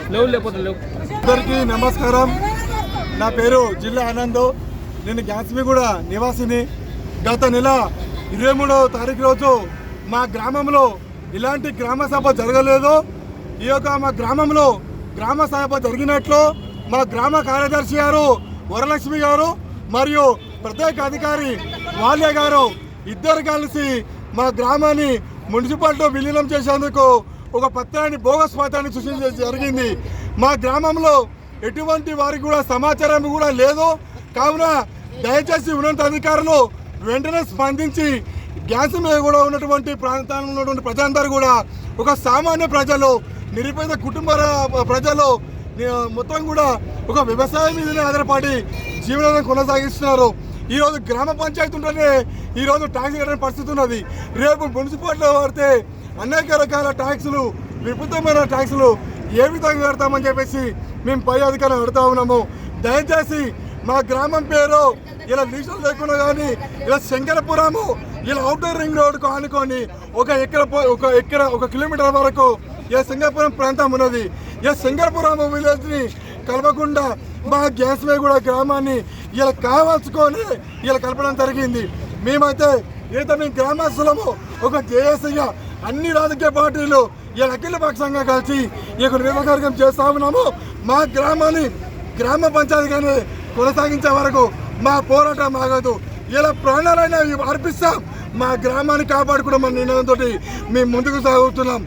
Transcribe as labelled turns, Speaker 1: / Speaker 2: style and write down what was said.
Speaker 1: అందరికీ నమస్కారం. నా పేరు జిల్లా ఆనంద్. నేను గ్యాస్మిగూడ నివాసిని. గత నెల 23వ తారీఖు రోజు మా గ్రామంలో ఇలాంటి గ్రామ సభ జరగలేదు. ఈ యొక్క మా గ్రామంలో గ్రామ సభ జరిగినట్లు మా గ్రామ కార్యదర్శి గారు వరలక్ష్మి గారు మరియు ప్రత్యేక అధికారి వాల్య గారు ఇద్దరు కలిసి మా గ్రామాన్ని మున్సిపాలిటీ విలీనం చేసేందుకు ఒక పత్రాన్ని బోగస్ పత్రాన్ని సృష్టించడం జరిగింది. మా గ్రామంలో ఎటువంటి వారికి కూడా సమాచారం కూడా లేదు. కావున దయచేసి ఉన్నత అధికారులు వెంటనే స్పందించి గ్యాస్ మీద కూడా ఉన్నటువంటి ప్రాంతాల్లో ఉన్నటువంటి ప్రజలందరూ కూడా ఒక సామాన్య ప్రజలు నిరుపేద కుటుంబ ప్రజలు మొత్తం కూడా ఒక వ్యవసాయం మీదనే ఆధారపడి జీవనాన్ని కొనసాగిస్తున్నారు. ఈరోజు గ్రామ పంచాయతీ ఉంటేనే ఈరోజు ట్యాక్స్ కట్టే పరిస్థితి ఉన్నది. రేపు మున్సిపాలిటీలో పడితే అనేక రకాల ట్యాక్సులు, విపరీతమైన ట్యాక్సులు ఏ విధంగా కడతామని చెప్పేసి మేము పై అధికారులు అడుగుతా ఉన్నాము. దయచేసి మా గ్రామం పేరు ఇలా లీజులు లేకుండా కానీ ఇలా శంకరపురము ఇలా అవుటర్ రింగ్ రోడ్కు ఆనుకొని ఒక కిలోమీటర్ వరకు ఇలా శంకరపురం ప్రాంతం ఉన్నది. ఇలా శంకరపురం విలేజ్ని కలపకుండా మా గ్యాస్మిగూడ గ్రామాన్ని ఇలా కావాల్చుకొని ఇలా కలపడం జరిగింది. మేమైతే మేము గ్రామస్తులము ఒక జేఏసీగా అన్ని రాజకీయ పార్టీలు ఇలా అఖిల పక్షంగా కలిసి ఈ నియోజకవర్గం చేస్తా ఉన్నాము. మా గ్రామాన్ని గ్రామ పంచాయతీగానే కొనసాగించే వరకు మా పోరాటం ఆగదు. ఇలా ప్రాణాలైనా అర్పిస్తాం. మా గ్రామాన్ని కాపాడుకోవడం అనే నినాదంతో మేము ముందుకు సాగుతున్నాం.